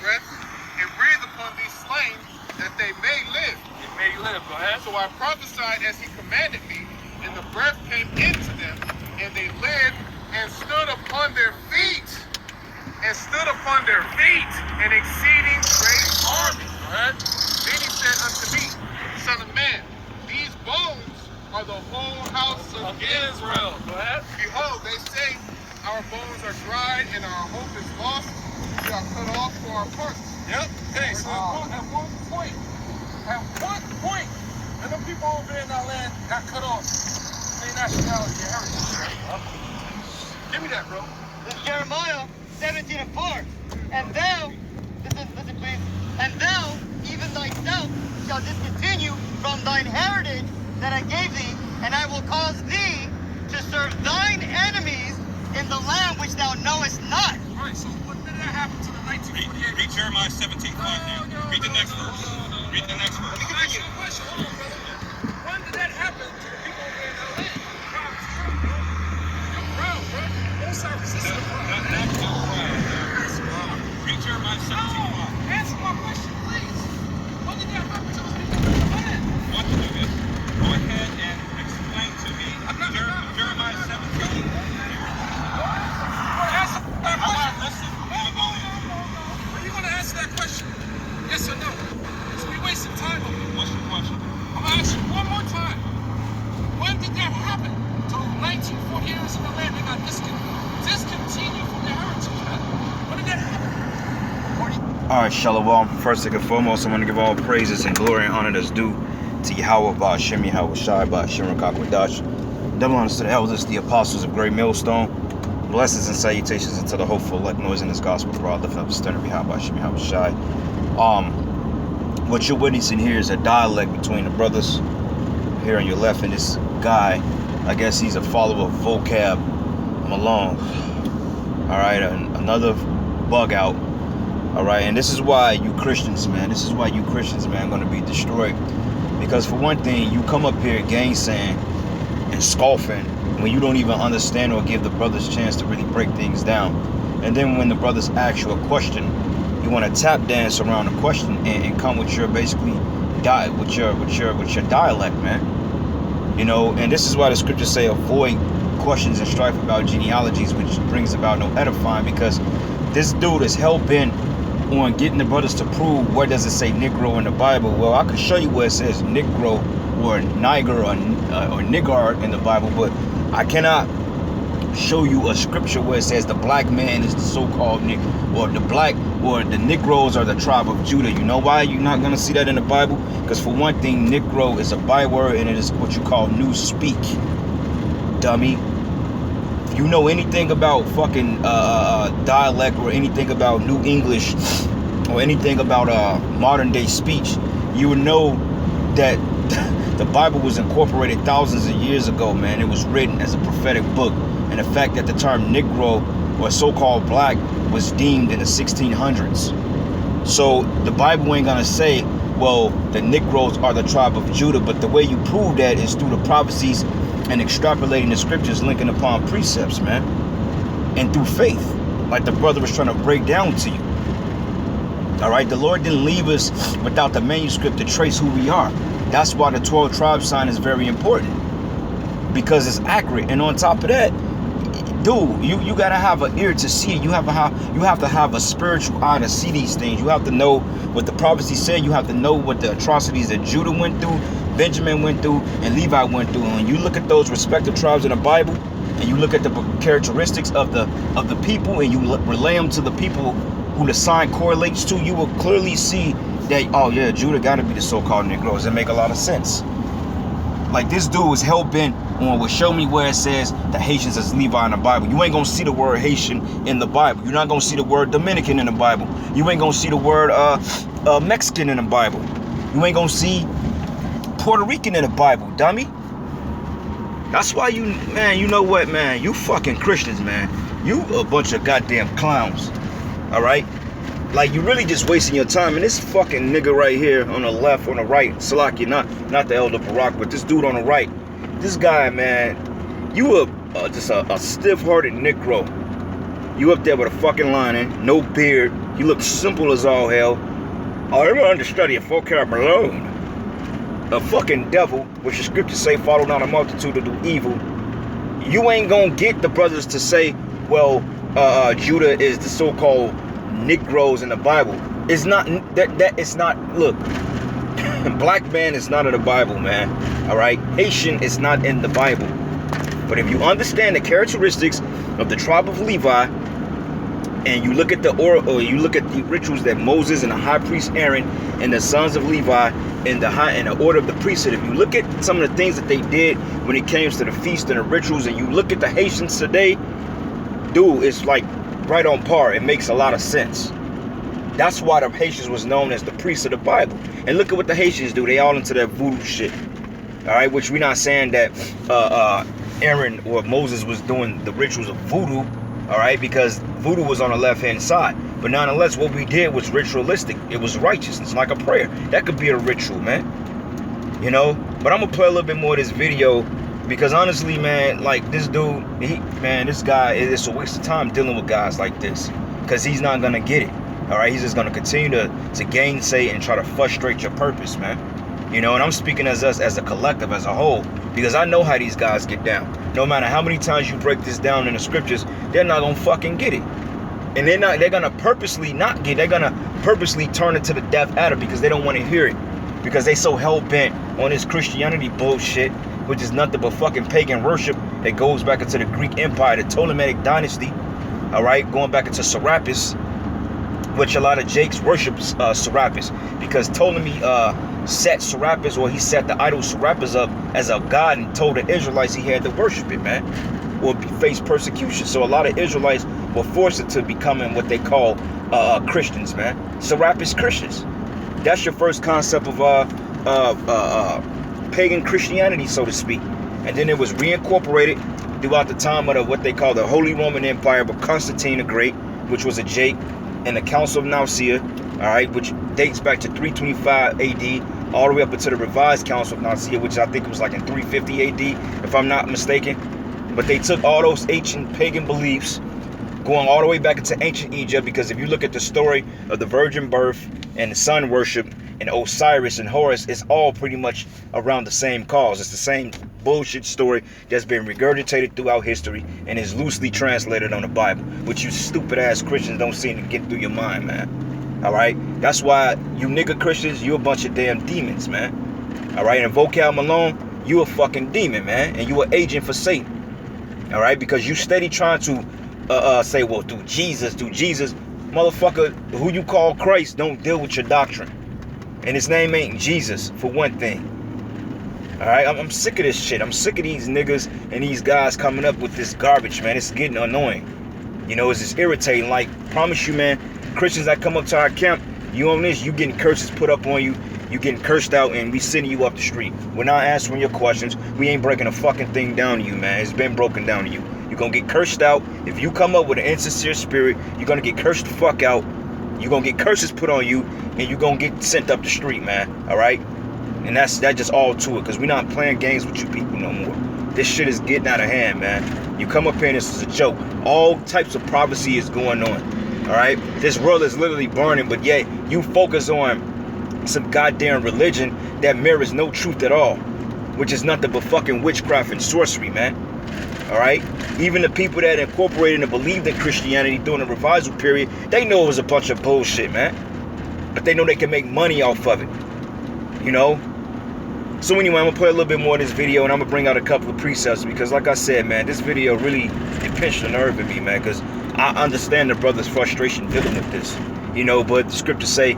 breath and breathe upon these slain that they may live. They may live. Go ahead. So I prophesied as he commanded me, and the breath came into them, and they lived and stood upon their feet. And stood upon their feet, an exceeding great army. Go ahead. Then he said unto me, Son of man, these bones are the whole house of Israel. Go ahead. Behold, they say, our bones are dried and our hope is lost. We are cut off for our parts. Yep. Hey, so at one point, and the people over there in our land got cut off. Their nationality, their heritage. Give me that, bro. This is Jeremiah 17:4. And thou, listen please, and thou, even thyself, shall discontinue from thine heritage that I gave thee, and I will cause thee to serve thine enemies in the land which thou knowest not. All right, so when did that happen to the 1948? Read Jeremiah 17:5 now. Read the next verse. Read the next verse. Let me ask you a question. Hold on, brother. When did that happen to the people over in LA? I'm proud, bro. Both sides is a Read Jeremiah 17:5. Answer my question, please. When did that happen to the people in the land? What to do this? Go ahead and explain to me Jeremiah 17. I'm not listening. Are you going to answer that question? Yes or no? So we wasting time on it. What's your question? I'm going to ask you one more time. When did that happen? To 1940 years in the land, they got discontinued from their heritage. When did that happen? Alright, Shalom. First and foremost, I want to give all praises and glory and honor that's due to Yahweh, Ba'Shem Yahweh Shai, Ba'Shem Rakakwadash. Double honors to the elders, the apostles of Great Millstone. Blessings and salutations unto the hopeful, let noise in this gospel for all lifting up the standard behind Ba'Shem Yahweh Shai. What you're witnessing here is a dialect between the brothers here on your left and this guy. I guess he's a follower of Vocab Malone. Alright, another bug out. Alright, and this is why you Christians, man, going to be destroyed. Because for one thing, you come up here gainsaying and scoffing when you don't even understand or give the brothers a chance to really break things down. And then when the brothers ask you a question, you want to tap dance around the question and come with your basically with your dialect, man. You know, and this is why the scriptures say avoid questions and strife about genealogies, which brings about no edifying, because this dude is hell-bent on getting the brothers to prove where does it say Negro in the Bible. Well, I can show you where it says Negro or Niger or Niggard in the Bible, but I cannot show you a scripture where it says the black man is the so-called Negro, or the black or the Negroes are the tribe of Judah. You know why you're not going to see that in the Bible? Because for one thing, Negro is a byword and it is what you call new speak, dummy. If you know anything about fucking dialect or anything about New English or anything about modern day speech, you would know that the Bible was incorporated thousands of years ago, man. It was written as a prophetic book. And the fact that the term Negro or so-called black was deemed in the 1600s. So the Bible ain't gonna say, well, the Negroes are the tribe of Judah, but the way you prove that is through the prophecies and extrapolating the scriptures, linking upon precepts, man, and through faith, like the brother was trying to break down to you. All right, the Lord didn't leave us without the manuscript to trace who we are. That's why the 12 tribe sign is very important, because it's accurate. And on top of that, dude, you gotta have an ear to see it. You have to have a spiritual eye to see these things. You have to know what the prophecy said. You have to know what the atrocities that Judah went through, Benjamin went through, and Levi went through. And when you look at those respective tribes in the Bible, and you look at the characteristics of the people, and you relay them to the people who the sign correlates to, you will clearly see that, oh yeah, Judah got to be the so-called Negroes. It make a lot of sense. Like, this dude was hell-bent on, well, show me where it says the Haitians is Levi in the Bible. You ain't gonna see the word Haitian in the Bible. You're not gonna see the word Dominican in the Bible. You ain't gonna see the word Mexican in the Bible. You ain't gonna see Puerto Rican in the Bible, dummy. That's why you, man, you know what, man? You fucking Christians, man. You a bunch of goddamn clowns. All right? Like, you really just wasting your time. And this fucking nigga right here on the left, on the right, Salaki, not the Elder Barak, but this dude on the right. This guy, man, you just a stiff-hearted Negro. You up there with a fucking lining, no beard. You look simple as all hell. I ever understudy a vocab Malone. A fucking devil, which the scriptures say, follow not a multitude to do evil. You ain't gonna get the brothers to say, well, Judah is the so-called Negroes in the Bible. It's not that it's not. Look, black man is not in the Bible, man. All right, Haitian is not in the Bible. But if you understand the characteristics of the tribe of Levi, and you look at the rituals that Moses and the high priest Aaron and the sons of Levi in the order of the priesthood, if you look at some of the things that they did when it came to the feast and the rituals, and you look at the Haitians today, dude, it's like right on par. It makes a lot of sense. That's why the Haitians was known as the priests of the Bible. And look at what the Haitians do. They all into that voodoo shit. All right, which we're not saying that Aaron or Moses was doing the rituals of voodoo. All right, because voodoo was on the left-hand side. But nonetheless, what we did was ritualistic. It was righteousness, like a prayer. That could be a ritual, man. You know? But I'm going to play a little bit more of this video because honestly, man, like this dude, this guy, it's a waste of time dealing with guys like this because he's not going to get it. All right? He's just going to continue to gainsay and try to frustrate your purpose, man. You know, and I'm speaking as us, as a collective, as a whole, because I know how these guys get down. No matter how many times you break this down in the scriptures, they're not gonna fucking get it. And they're gonna purposely not get it. They're gonna purposely turn it to the death adder because they don't want to hear it. Because they so hell-bent on this Christianity bullshit, which is nothing but fucking pagan worship that goes back into the Greek Empire, the Ptolemaic dynasty, all right, going back into Serapis, which a lot of Jakes worship Serapis, because Ptolemy set Serapis, or he set the idol Serapis up as a god and told the Israelites he had to worship it, man, or face persecution. So a lot of Israelites were forced into becoming what they call Christians, man. Serapis Christians. That's your first concept of pagan Christianity, so to speak. And then it was reincorporated throughout the time of what they call the Holy Roman Empire, but Constantine the Great, which was a Jake, and the Council of Nicaea, all right, which dates back to 325 AD, all the way up into the revised Council of Nicaea, which I think was like in 350 AD, if I'm not mistaken. But they took all those ancient pagan beliefs, going all the way back into ancient Egypt, because if you look at the story of the virgin birth and the sun worship and Osiris and Horus, it's all pretty much around the same cause. It's the same bullshit story that's been regurgitated throughout history and is loosely translated on the Bible, which you stupid ass Christians don't seem to get through your mind, man. All right, that's why you nigga Christians, you a bunch of damn demons, man. All right, and Vocab Malone, you a fucking demon, man, and you an agent for Satan. All right, because you steady trying to say, well, through Jesus, motherfucker, who you call Christ don't deal with your doctrine, and his name ain't Jesus, for one thing. All right, I'm sick of this shit. I'm sick of these niggas and these guys coming up with this garbage, man. It's getting annoying. You know, it's just irritating. Like, promise you, man, Christians that come up to our camp, you on this, you getting curses put up on you, you getting cursed out, and we sending you up the street. We're not answering your questions. We ain't breaking a fucking thing down to you, man. It's been broken down to you. You're gonna get cursed out. If you come up with an insincere spirit, you're gonna get cursed the fuck out. You're gonna get curses put on you, and you're gonna get sent up the street, man. All right? And that's just all to it, because we're not playing games with you people no more. This shit is getting out of hand, man. You come up here and this is a joke. All types of prophecy is going on. All right? This world is literally burning, but yet you focus on some goddamn religion that mirrors no truth at all, which is nothing but fucking witchcraft and sorcery, man. All right? Even the people that incorporated and believed in Christianity during the revival period, they know it was a bunch of bullshit, man. But they know they can make money off of it. You know? So anyway, I'm going to play a little bit more of this video, and I'm going to bring out a couple of precepts, because like I said, man, this video really, it pinched the nerve in me, man, because I understand the brother's frustration dealing with this. You know, but the scriptures say,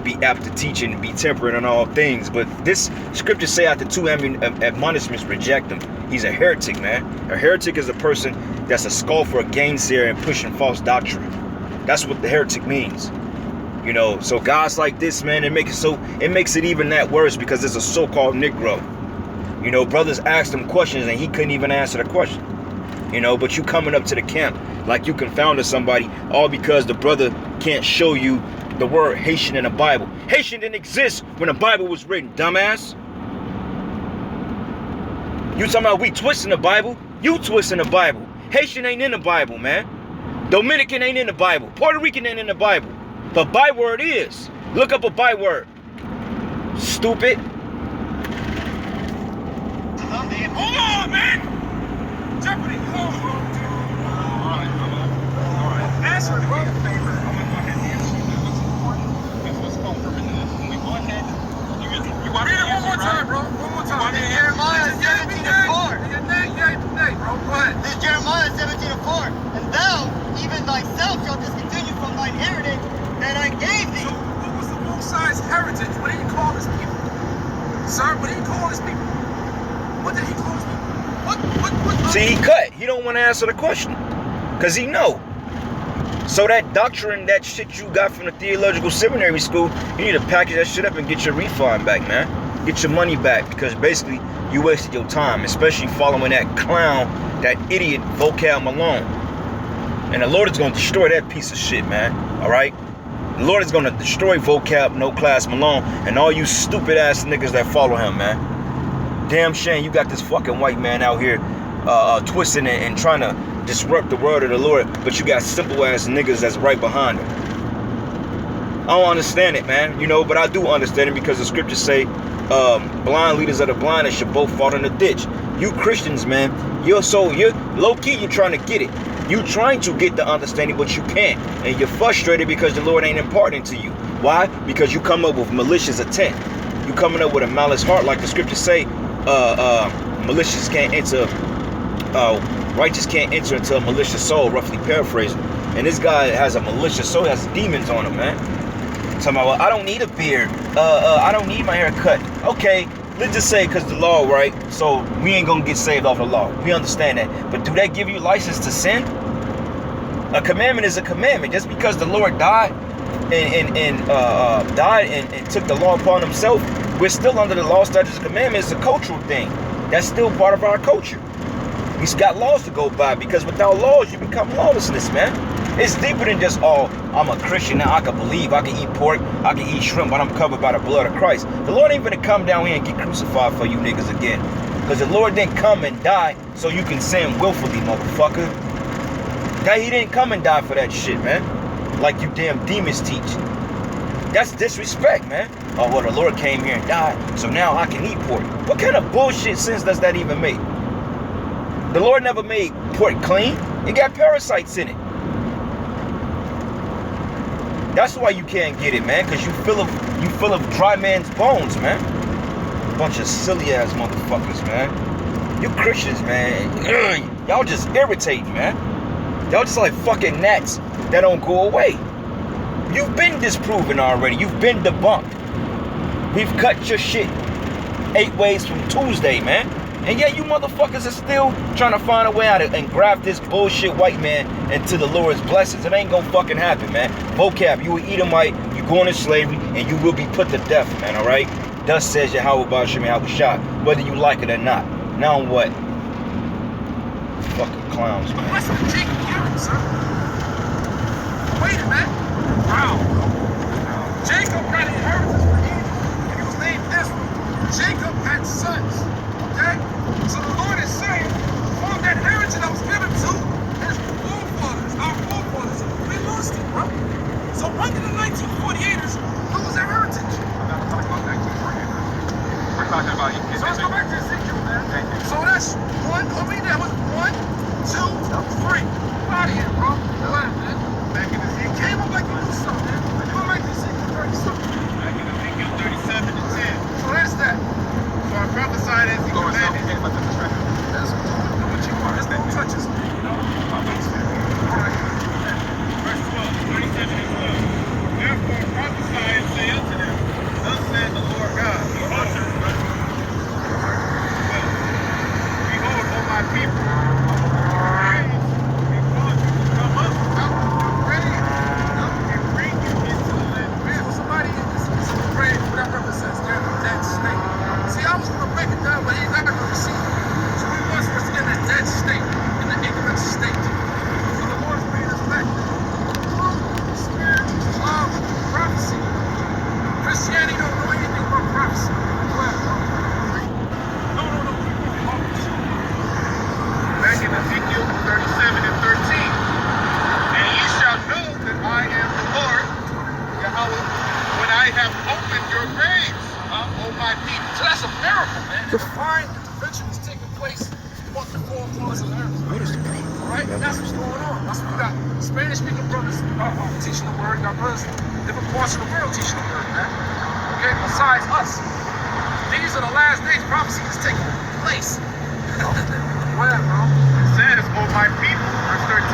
be apt to teach and be temperate in all things. But this scripture say after 2 admonishments, reject him. He's a heretic, man. A heretic is a person that's a scoffer, a gainsayer, and pushing false doctrine. That's what the heretic means. You know, so guys like this, man, it makes it even that worse, because it's a so-called Negro. You know, brothers asked him questions and he couldn't even answer the question. You know, but you coming up to the camp like you confounded somebody, all because the brother can't show you the word Haitian in the Bible. Haitian didn't exist when the Bible was written, dumbass. You talking about we twisting the Bible? You twisting the Bible. Haitian ain't in the Bible, man. Dominican ain't in the Bible. Puerto Rican ain't in the Bible. But byword is. Look up a byword. Stupid. Hold on, man! Jeopardy, hold on. Alright. Answer it, bro. I'm gonna go ahead and answer you. What's important is what's called permanent. When we go ahead, you want Read to it one more time, bro. One more time. Jeremiah 17:4. Yay, bro. Go ahead. This is Jeremiah 17:4. And thou, even thyself, shalt discontinue from thine heritage that I gave thee. So, what was the Most High's heritage? What did he call his people? Sir, what did he call his people? What did he call his people? What? See, he cut. He don't want to answer the question. Because he know. So that doctrine, that shit you got from the theological seminary school, you need to package that shit up and get your refund back, man. Get your money back. Because basically, you wasted your time. Especially following that clown, that idiot Vocab Malone. And the Lord is going to destroy that piece of shit, man. Alright? The Lord is going to destroy Vocab No Class Malone and all you stupid ass niggas that follow him, man. Damn shame you got this fucking white man out here twisting and trying to disrupt the word of the Lord, but you got simple ass niggas that's right behind him. I don't understand it, man. You know, but I do understand it because the scriptures say blind leaders of the blind and should both fall in the ditch. You Christians, man, you're low-key, you're trying to get it. You trying to get the understanding, but you can't. And you're frustrated because the Lord ain't imparting to you. Why? Because you come up with malicious intent. You coming up with a malice heart, like the scriptures say, malicious can't enter, righteous can't enter into a malicious soul, roughly paraphrasing. And this guy has a malicious soul, has demons on him, man. Talking about, well, I don't need a beard. I don't need my hair cut. Okay, let's just say because the law, right? So we ain't gonna get saved off the law. We understand that. But do that give you license to sin? A commandment is a commandment. Just because the Lord died and took the law upon himself, we're still under the law, statutes, and commandments. It's a cultural thing. That's still part of our culture. We've got laws to go by because without laws, you become lawlessness, man. It's deeper than just, oh, I'm a Christian now. I can believe I can eat pork, I can eat shrimp, but I'm covered by the blood of Christ. The Lord ain't gonna come down here and get crucified for you niggas again. Because the Lord didn't come and die so you can sin willfully, motherfucker. That he didn't come and die for that shit, man. Like you damn demons teach. That's disrespect, man. Oh, well, the Lord came here and died, so now I can eat pork. What kind of bullshit sense does that even make? The Lord never made pork clean. It got parasites in it. That's why you can't get it, man, because you full of dry man's bones, man. Bunch of silly ass motherfuckers, man. You Christians, man. Y'all just irritate, man. Y'all just like fucking gnats that don't go away. You've been disproven already. You've been debunked. We've cut your shit 8 ways from Tuesday, man. And yet you motherfuckers are still trying to find a way out and graft this bullshit white man into the Lord's blessings. It ain't gonna fucking happen, man. Vocab, you will Edomite, you go into slavery, and you will be put to death, man, alright? Thus says Yahweh Ba'ashem Yahweh Shah, whether you like it or not. Now what? Fucking clowns, man. Listen to Jacob Garrett, sir. Wait a minute. Wow. Jacob got inheritance from Egypt, and he was named Israel. Jacob had sons. Okay? So the Lord is saying, from that heritage that was given to his forefathers, our forefathers, we lost it, bro. So under the 1948ers, what was their heritage? I'm not talking about 1948. We're talking about you. So let's go back to Ezekiel, man. So that's one, I mean, that was 1, 2, 3. Out of here, bro. Go ahead, man. Back in Ezekiel. Came up like you knew something, man. Go back to Ezekiel 30 something. Back in Ezekiel 37 and 10. So that's that. So I prophesied as he commanded. That's do what you want. There's no touches, man. You know? Verse 12, 37 and 12. Therefore prophesy I have opened your graves, O my people. So that's a miracle, man. The divine intervention is taking place on the four corners of the earth. All right? And that's what's going on. That's what we got. Spanish-speaking brothers teaching the word. Got brothers different parts of the world teaching the word, man. Okay? Besides us. These are the last days. Prophecy is taking place. Go ahead, bro. It says, O my people, verse 13.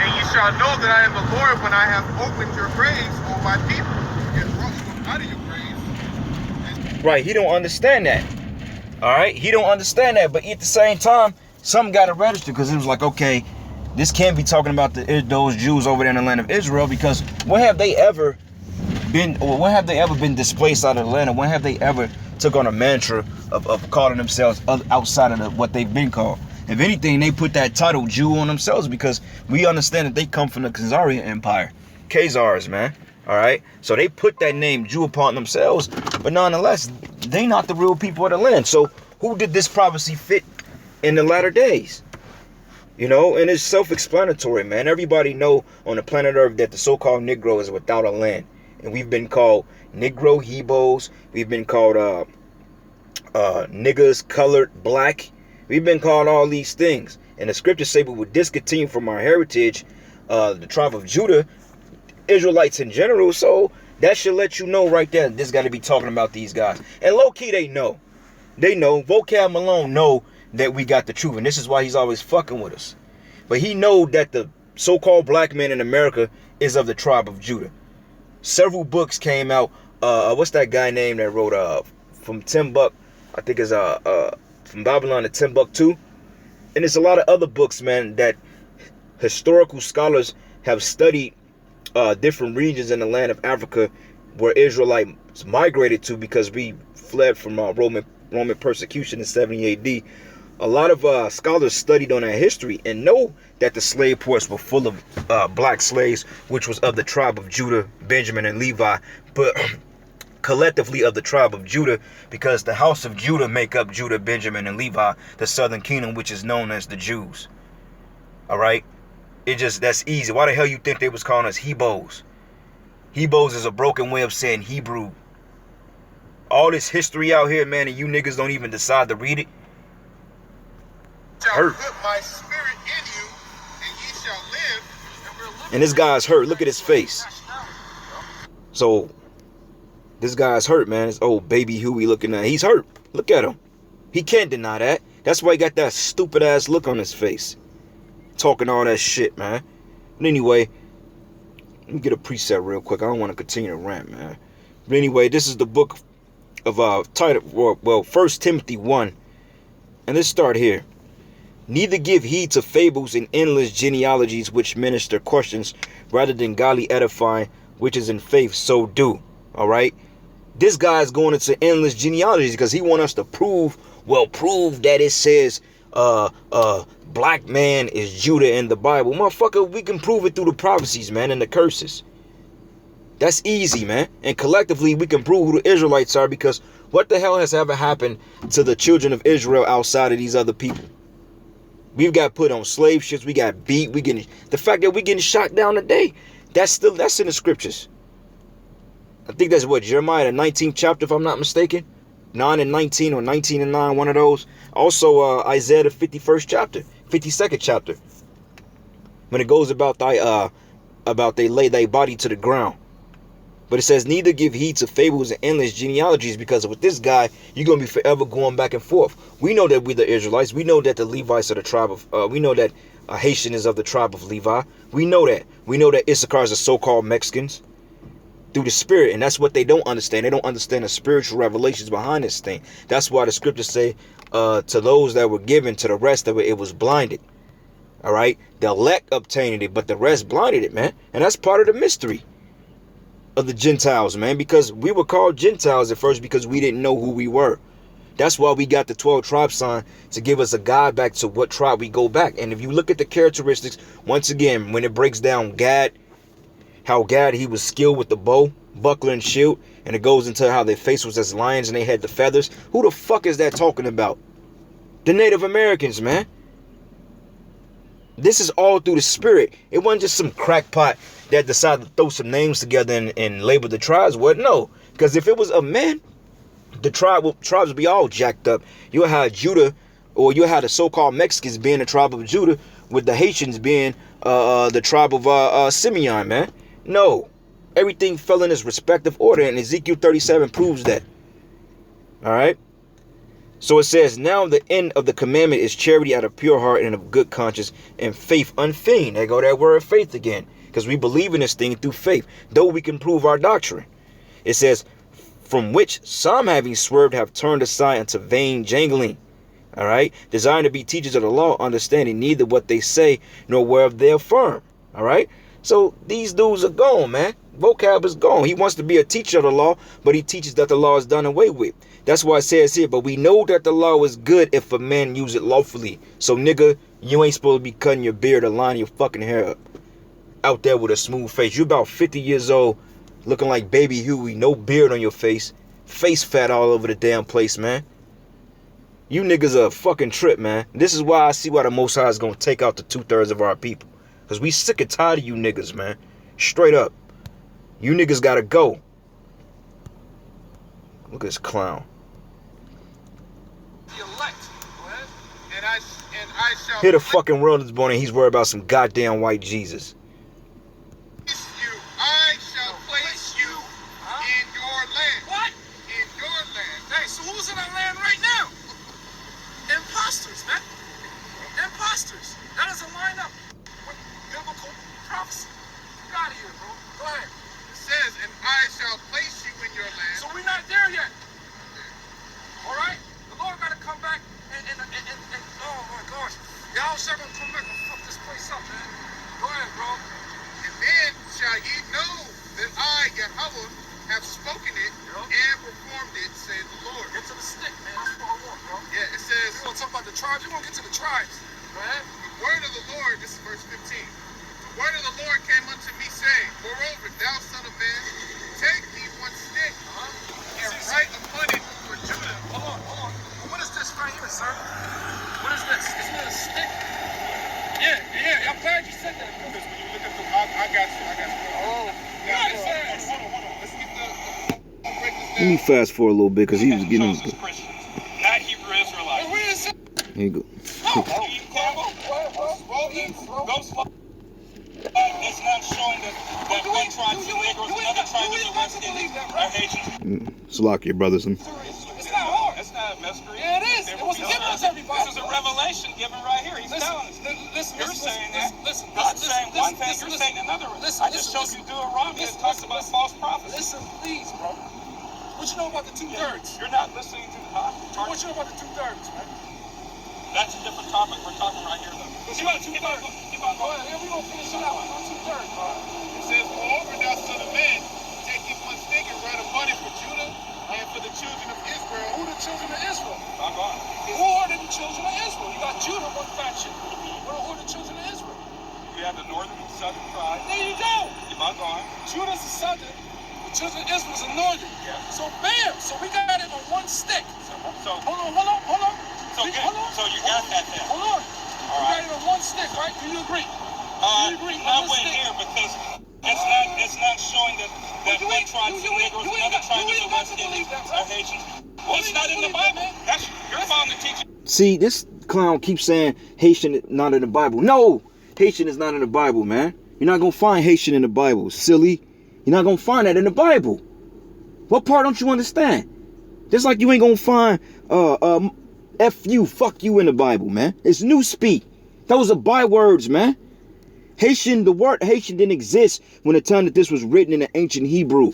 And ye shall know that I am the Lord when I have opened your graves, O my people, and brought you up out of your graves. Right, he don't understand that. All right, he don't understand that. But at the same time, some got to register because it was like, okay, this can't be talking about those Jews over there in the land of Israel, because when have they ever been, or when have they ever been displaced out of the land, or when have they ever took on a mantra of calling themselves outside of what they've been called? If anything, they put that title Jew on themselves because we understand that they come from the Khazarian Empire. Khazars, man. All right? So they put that name Jew upon themselves, but nonetheless, they not the real people of the land. So who did this prophecy fit in the latter days? You know, and it's self-explanatory, man. Everybody know on the planet Earth that the so-called Negro is without a land. And we've been called Negro, Hebos. We've been called niggas, colored, black. We've been called all these things. And the scriptures say we would discontinue from our heritage, the tribe of Judah, Israelites in general. So that should let you know right there, this got to be talking about these guys. And low-key, they know. They know. Vocab Malone know that we got the truth. And this is why he's always fucking with us. But he know that the so-called black man in America is of the tribe of Judah. Several books came out. What's that guy name that wrote from Timbuk? I think it's From Babylon to Timbuktu. And there's a lot of other books, man, that historical scholars have studied different regions in the land of Africa where Israelites migrated to because we fled from Roman persecution in 70 AD. A lot of scholars studied on that history and know that the slave ports were full of black slaves, which was of the tribe of Judah, Benjamin, and Levi, but collectively of the tribe of Judah, because the house of Judah make up Judah, Benjamin, and Levi, the southern kingdom, which is known as the Jews. All right? That's easy. Why the hell you think they was calling us Hebos? Hebos is a broken way of saying Hebrew. All this history out here, man, and you niggas don't even decide to read it. Shall put my spirit in you, and ye shall live. And this guy's hurt. Look at his face. So this guy's hurt, man. This old baby Huey looking at. He's hurt. Look at him. He can't deny that. That's why he got that stupid ass look on his face. Talking all that shit, man. But anyway, let me get a preset real quick. I don't want to continue to rant, man. But anyway, this is the book of title, well, 1 Timothy 1. And let's start here. Neither give heed to fables and endless genealogies which minister questions rather than godly edifying, which is in faith, so do. All right? This guy is going into endless genealogies because he wants us to prove that it says black man is Judah in the Bible. Motherfucker, we can prove it through the prophecies, man, and the curses. That's easy, man. And collectively, we can prove who the Israelites are, because what the hell has ever happened to the children of Israel outside of these other people? We've got put on slave ships. We got beat. The fact that we getting shot down today, that's in the scriptures. I think that's what, Jeremiah, the 19th chapter, if I'm not mistaken. 9 and 19 or 19 and 9, one of those. Also, Isaiah, the 51st chapter, 52nd chapter. When it goes about they lay thy body to the ground. But it says, neither give heed to fables and endless genealogies, because with this guy, you're going to be forever going back and forth. We know that we're the Israelites. We know that the Levites are the tribe of, we know that Haitian is of the tribe of Levi. We know that. We know that Issachar is the so-called Mexicans through the spirit. And that's what they don't understand. They don't understand the spiritual revelations behind this thing. That's why the scriptures say, to those that were given, to the rest of it, it was blinded. All right. The elect obtained it, but the rest blinded it, man. And that's part of the mystery of the Gentiles, man, because we were called Gentiles at first because we didn't know who we were. That's why we got the 12 tribe sign, to give us a guide back to what tribe we go back. And if you look at the characteristics, once again, when it breaks down Gad, how Gad, he was skilled with the bow, buckler, and shield, and it goes into how their face was as lions and they had the feathers. Who the fuck is that talking about? The Native Americans, man. This is all through the spirit. It wasn't just some crackpot that decided to throw some names together and label the tribes. What? No. Because if it was a man, the tribes would be all jacked up. You'll have Judah, or you'll have the so-called Mexicans being the tribe of Judah, with the Haitians being the tribe of Simeon, man. No. Everything fell in its respective order, and Ezekiel 37 proves that. All right? So it says, now the end of the commandment is charity out of pure heart and of good conscience and faith unfeigned. There go that word faith again. Because we believe in this thing through faith, though we can prove our doctrine. It says, from which some having swerved have turned aside unto vain jangling. All right? Desiring to be teachers of the law, understanding neither what they say nor whereof they affirm. All right? So these dudes are gone, man. Vocab is gone. He wants to be a teacher of the law, but he teaches that the law is done away with. That's why it says here, but we know that the law is good if a man use it lawfully. So nigga, you ain't supposed to be cutting your beard or lining your fucking hair up. Out there with a smooth face. You're about 50 years old, looking like Baby Huey, no beard on your face. Face fat all over the damn place, man. You niggas are a fucking trip, man. This is why I see why the Most High is going to take out the 2/3 of our people. Because we sick and tired of you niggas, man. Straight up. You niggas gotta go. Look at this clown. The elect. Go ahead. And I shall Here the fucking world is born and he's worried about some goddamn white Jesus. place you. I shall place you in your land. What? In your land. Hey, so who's in our land right now? Imposters, man. Imposters. That doesn't line up with biblical prophecy. Get out of here, bro. Go ahead. It says, and I shall place you in your land. So we're not there yet. All right? The Lord got to come back and oh my gosh. Y'all shall come back and fuck this place up, man. Go ahead, bro. And then shall ye know that I, Yahweh, have spoken it and performed it, said the Lord. Get to the stick, man. That's what I want, bro. Yeah, it says, We're going to talk about the tribes. We're going to get to the tribes. Go ahead. the word of the Lord, this is verse 15. The word of the Lord came unto me, saying, moreover, thou son of man, take thee one stick and write upon it for Judah. Hold on. What is this right here, sir? What is this? Isn't it a stick? Yeah. I'm glad you said that. Because when you look at the, I got you. Oh, Now, it says. hold on. Let's get break this Let me down. fast forward a little bit because he was getting. Chose as Christians, not Hebrew Israelites. Where is it? Here you go. You Campbell, go slow. It's not showing that one tribe is Negroes, another tribe is West are Haitians. Salakia, brothers. It's not hard. It's not a mystery. Yeah, it is. It was given to everybody. This is a revelation given right here. He's telling us. You're saying that. God's saying one thing, you're saying another. I just showed you Deuteronomy. It talks about false prophets. Listen, please, bro. What you know about the 2/3? You're not listening to the What you know about the 2/3, man? That's a different topic. We're talking right here, though. Keep on, go ahead. Yeah, we gonna finish it out. 2/3, bro. It says, moreover, thou son of man, take thee one stick and write upon it for Judah and for the children of Israel. Who the children of Israel? I'm gone. Who are the children of Israel? You got Judah, one faction. Who are the children of Israel? You have the northern and southern tribe. There you go. I'm gone. Judah's the southern. The children of Israel is the northern. Yeah. So bam. So we got it on one stick. So Hold on. So good. So you got that then. Hold on. All We right. got it on one stick, right? Do you agree? Not with here because it's not showing that one tribe is Negroes, another tribe is West Indians are Haitians. Well, it's not in the Bible. That's you're bound to teach it. See, this clown keeps saying Haitian is not in the Bible. No, Haitian is not in the Bible, man. You're not gonna find Haitian in the Bible, silly. You're not gonna find that in the Bible. What part don't you understand? Just like you ain't gonna find fuck you in the Bible, man. It's new speak. Those are bywords, man. Haitian, the word Haitian didn't exist when the time that this was written in the ancient Hebrew,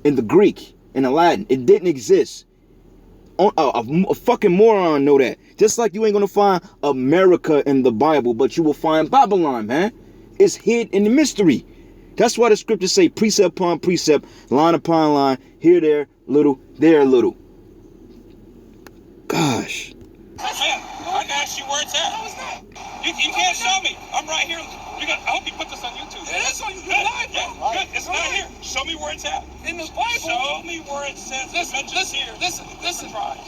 in the Greek, in the Latin. It didn't exist. A fucking moron know that. Just like you ain't gonna find America in the Bible, but you will find Babylon, man. It's hid in the mystery. That's why the scriptures say precept upon precept, line upon line, here, there, little, there, little. Gosh. Man, I can ask you where it's at. No, it's not. You can't show me. I'm right here. I hope you put this on YouTube. It is on YouTube. Good. Live, bro. Yeah, good. It's not here. Show me where it's at. In the Bible. Show me where it says it mentions here. Listen. Tribes.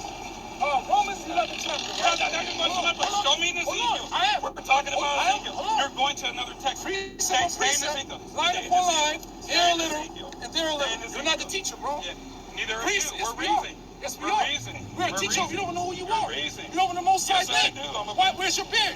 Romans 11 chapter. Show me in Ezekiel. We're talking about Ezekiel. You're going to another text. Stay in Ezekiel. Line upon line, here a little, and there a little. You're not the teacher, bro. Yeah. Neither are Priest, you. yes, We're we are. reasoning. Yes, we We're are. reasoning. We're a We're teacher. You reasoning. don't know who you You're are. reasoning. You don't know the Most High Yes, I thing. do. I'm a- Where's your beard?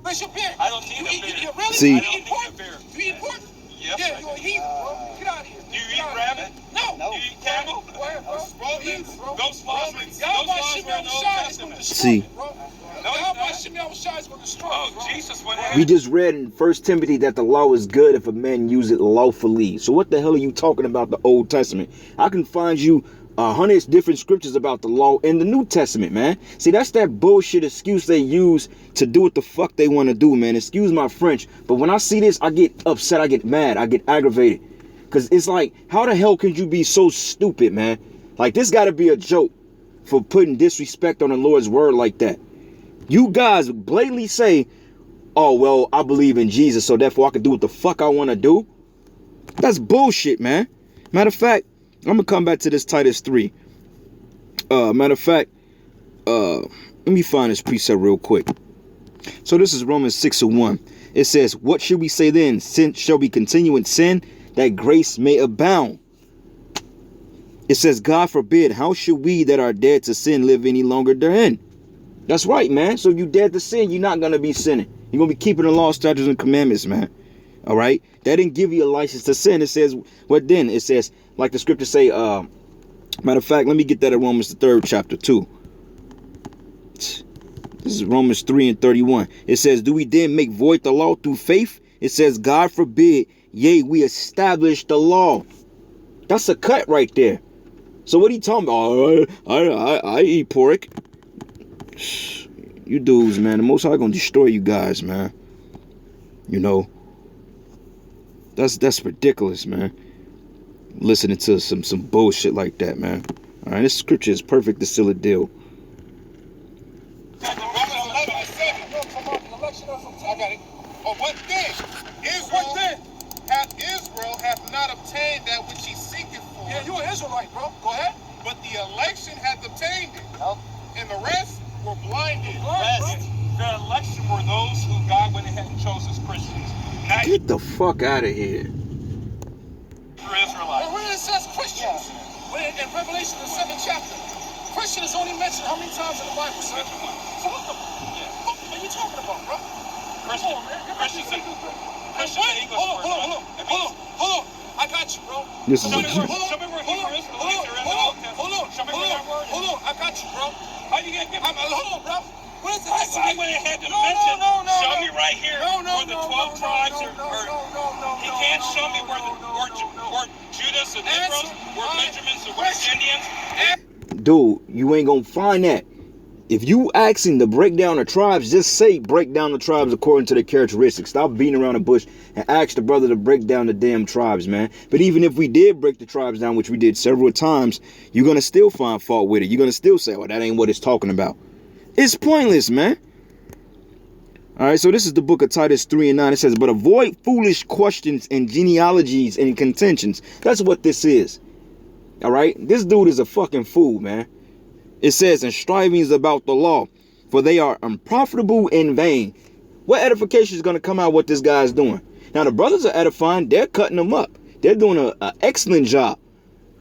Where's your beard? I don't need a You beard. eat- really? See- You I don't eat need pork? a beard. You eat pork? Yes, Yeah, I you're a do. heathen, bro. Get out of here. Do you Get eat out of rabbit? here. No. Do you eat camel? Go ahead, bro. Romans. Bro. Those laws were Y'all by in Shimei the Old Awashai is going to Testament. destroy See. you, bro. No, Y'all by it's Shimei Awashai is going to destroy Oh, you, bro. Jesus went We ahead. just read in 1 Timothy that the law is good if a man use it lawfully. So what the hell are you talking about the Old Testament? I can find you 100 different scriptures about the law in the New Testament, man. See, that's that bullshit excuse they use to do what the fuck they want to do, man. Excuse my French, but when I see this, I get upset, I get mad, I get aggravated. Because it's like, how the hell can you be so stupid, man? Like, this got to be a joke for putting disrespect on the Lord's word like that. You guys blatantly say, oh, well, I believe in Jesus, so therefore I can do what the fuck I want to do. That's bullshit, man. Matter of fact, I'm going to come back to this Titus 3. Matter of fact, let me find this precept real quick. So this is Romans 6:1. It says, what should we say then? Sin shall we continue in sin, that grace may abound? It says, God forbid, how should we that are dead to sin live any longer therein? That's right, man. So if you dead to sin, you're not going to be sinning. You're going to be keeping the law, statutes, and commandments, man. All right? That didn't give you a license to sin. It says, what then? It says, like the scripture say, matter of fact, let me get that in Romans the 3rd chapter 2. This is Romans 3:31. It says, do we then make void the law through faith? It says, God forbid, yea, we establish the law. That's a cut right there. So what are you talking about? Oh, I eat pork. You dudes, man, the Most High gonna destroy you guys, man. You know, that's ridiculous, man. Listening to some bullshit like that, man. All right, this scripture is perfect to seal a deal. I got it. Oh, what then? What then? Israel hath not obtained that which he seeketh for. Yeah, you an Israelite, bro. Go ahead. But the election hath obtained it. And the rest were blinded. The election were those who God went ahead and chose as Christians. Not Get the fuck out of here. Israelites. Well, where it says Christians, in Revelation, the 7th chapter, Christian is only mentioned how many times in the Bible, sir? So what are you talking about, bro? Christians and English word. Hold on. I got you, bro. This is Show me legit. where Hebrew Israelites are in the Old Testament. Show me where that word is. Hold on. I got you, bro. How you gonna get me? Hold on, bro. What is the I history? went ahead and No, mentioned. no, no, Show no. me right here where the 12 tribes are. He can't show me where Judas and Negroes, where Benjamins and where Indians. Dude, you ain't gonna find that. If you asking to break down the tribes, just say break down the tribes according to their characteristics. Stop beating around the bush and ask the brother to break down the damn tribes, man. But even if we did break the tribes down, which we did several times, you're gonna still find fault with it. You're gonna still say, well, that ain't what it's talking about. It's pointless, man. All right, so this is the book of Titus 3:9. It says, but avoid foolish questions and genealogies and contentions. That's what this is. All right, this dude is a fucking fool, man. It says, and strivings about the law, for they are unprofitable in vain. What edification is going to come out what this guy's doing? Now, the brothers are edifying. They're cutting them up. They're doing an excellent job.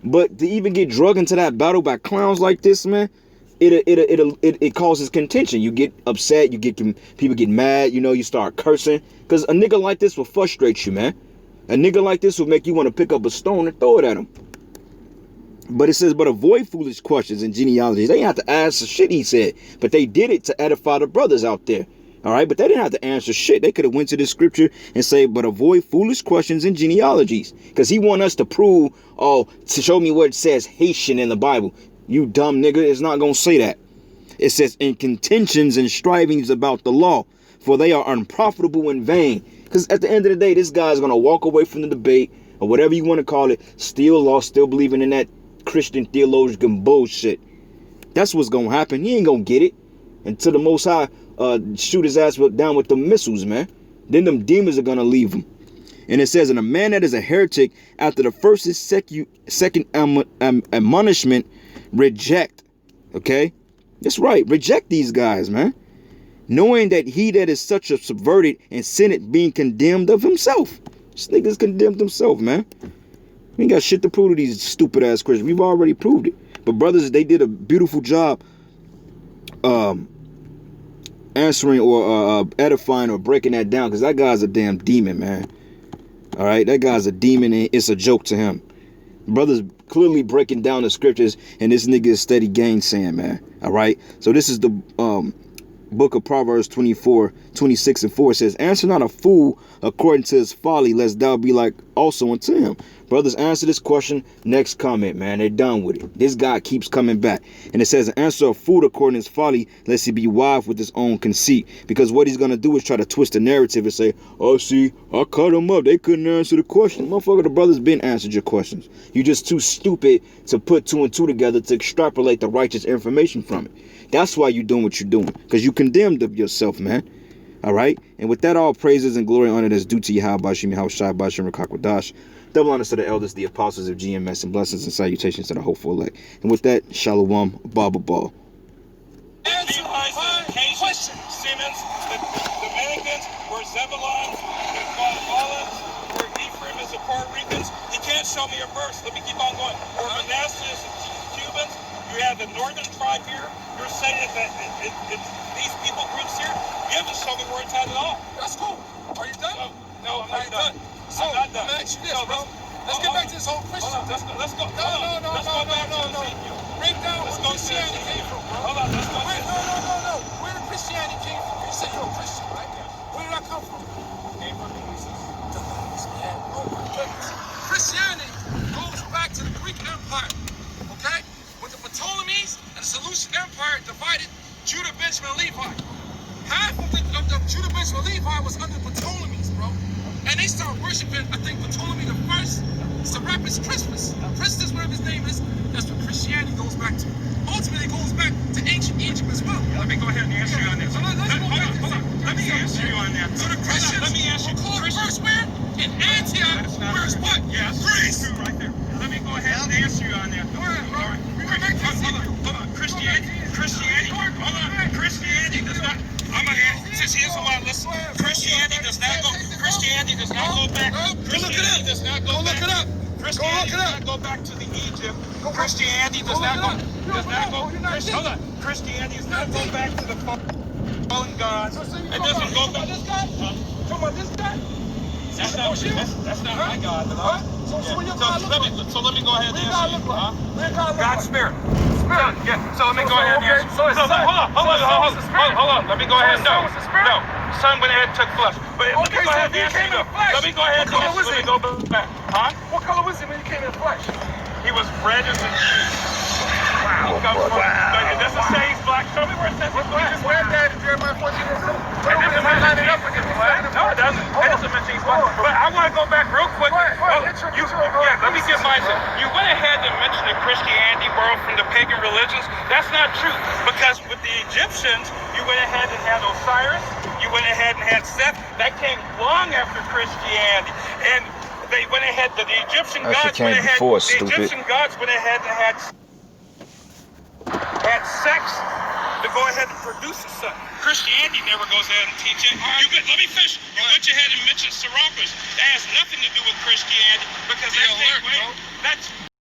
But to even get drug into that battle by clowns like this, man, it causes contention. You get upset. You get people get mad. You know, you start cursing. Because a nigga like this will frustrate you, man. A nigga like this will make you want to pick up a stone and throw it at him. But it says, but avoid foolish questions and genealogies. They didn't have to ask the shit he said. But they did it to edify the brothers out there. All right, but they didn't have to answer shit. They could have went to the scripture and say, but avoid foolish questions and genealogies. Because he want us to prove, to show me where it says Haitian in the Bible. You dumb nigga, it's not going to say that. It says, in contentions and strivings about the law, for they are unprofitable in vain. Because at the end of the day, this guy's going to walk away from the debate, or whatever you want to call it, still lost, still believing in that Christian theologian bullshit. That's what's going to happen. He ain't going to get it until the Most High shoot his ass down with the missiles, man. Then them demons are going to leave him. And it says, and a man that is a heretic after the first and second admonishment reject. Okay? That's right. Reject these guys, man. Knowing that he that is such a subverted and sinned being condemned of himself. This nigga's condemned himself, man. We ain't got shit to prove to these stupid ass Christians. We've already proved it. But brothers, they did a beautiful job answering or edifying or breaking that down, because that guy's a damn demon, man. All right, that guy's a demon and it's a joke to him. Brothers clearly breaking down the scriptures, and this nigga is steady gainsaying, man. All right, so this is the book of Proverbs 24:26-4. Says, answer not a fool according to his folly, lest thou be like also unto him. Brothers, answer this question. Next comment, man. They're done with it. This guy keeps coming back. And it says, answer a fool according to his folly, lest he be wise with his own conceit. Because what he's going to do is try to twist the narrative and say, oh, see, I cut them up. They couldn't answer the question. Motherfucker, the brothers been answered your questions. You're just too stupid to put 2 and 2 together to extrapolate the righteous information from it. That's why you're doing what you're doing. Because you condemned of yourself, man. All right? And with that, all praises and glory and honor that's due to Yahweh Bashim, Yahweh Shai Bashim, Rakakwadash. Double honors to the elders, the apostles of GMS, and blessings and salutations to the hopeful elect. And with that, Shalom, Baba Ball. Answer my question. Simmons, the Dominicans, were Zebulons, the Guatemalans, were Ephraim is the Puerto Ricans. He can't show me a verse. Let me keep on going. Or Manasseh is the Cubans. You have the northern tribe here. You're saying that it's these people groups here. You haven't shown me where it's at all. That's cool. Are you done? No, I'm not done. So, I'm not done. let me ask you this, bro. Let's get back to this whole Christian. Let's go. No. Break down where Christianity came from, bro. Hold on, let's go. No. Where did Christianity came from? You said you're a Christian, right? Where did that come from? Came from Jesus. Man, oh my goodness. Christianity goes back to the Greek Empire, okay? When the Ptolemies and the Seleucid Empire divided Judah, Benjamin, and Levi. Half of the Judah, Benjamin, and Levi was under the Ptolemies, bro. And they start worshiping, I think, Ptolemy the First, Serapis Christmas. Christus, whatever his name is, that's what Christianity goes back to. Ultimately, it goes back to ancient Egypt as well. Let me go ahead and answer you on that. So Hold on. Let me answer you on that. So the Christians, Let me ask you. first where? In Antioch, where's what? Yes. Greece. Right there. Let me go ahead and answer you on that. Go ahead, bro. All right. We're gonna make this Hold on. Christianity does not. I'm gonna ask. Since he doesn't want to listen, Christianity does not go back. Christianity does not go back. Christianity does not go back to the Egypt. Christianity does not go. Hold on. Christianity does not go back to the fallen gods. It doesn't go back. Talking about this guy? That's not my God. Huh? So let me go ahead and answer you. God's Spirit. Yeah. So let me go ahead and answer. Hold on. Let me go ahead. No. Son went ahead and took flesh. But let me go ahead and answer you. Let me go ahead and answer. Let me go back. Huh? What color was he when he came in flesh? He was red as a Wow. It doesn't say he's black. Show me where it says he's black. Where's that in Jeremiah 14? It doesn't mention he's black. No, it doesn't. It doesn't mention he's black. But I want to go back real quick. Let me get mine. You went ahead and mentioned that Christianity borrowed from the pagan religions. That's not true. Because with the Egyptians, you went ahead and had Osiris. You went ahead and had Seth. That came long after Christianity. And they went ahead, the Egyptian gods went ahead. The Egyptian gods went ahead and had sex to go ahead and produce a son. Christianity never goes ahead and teach it. Let me finish. You went ahead and mentioned Serapis. That has nothing to do with Christianity because that's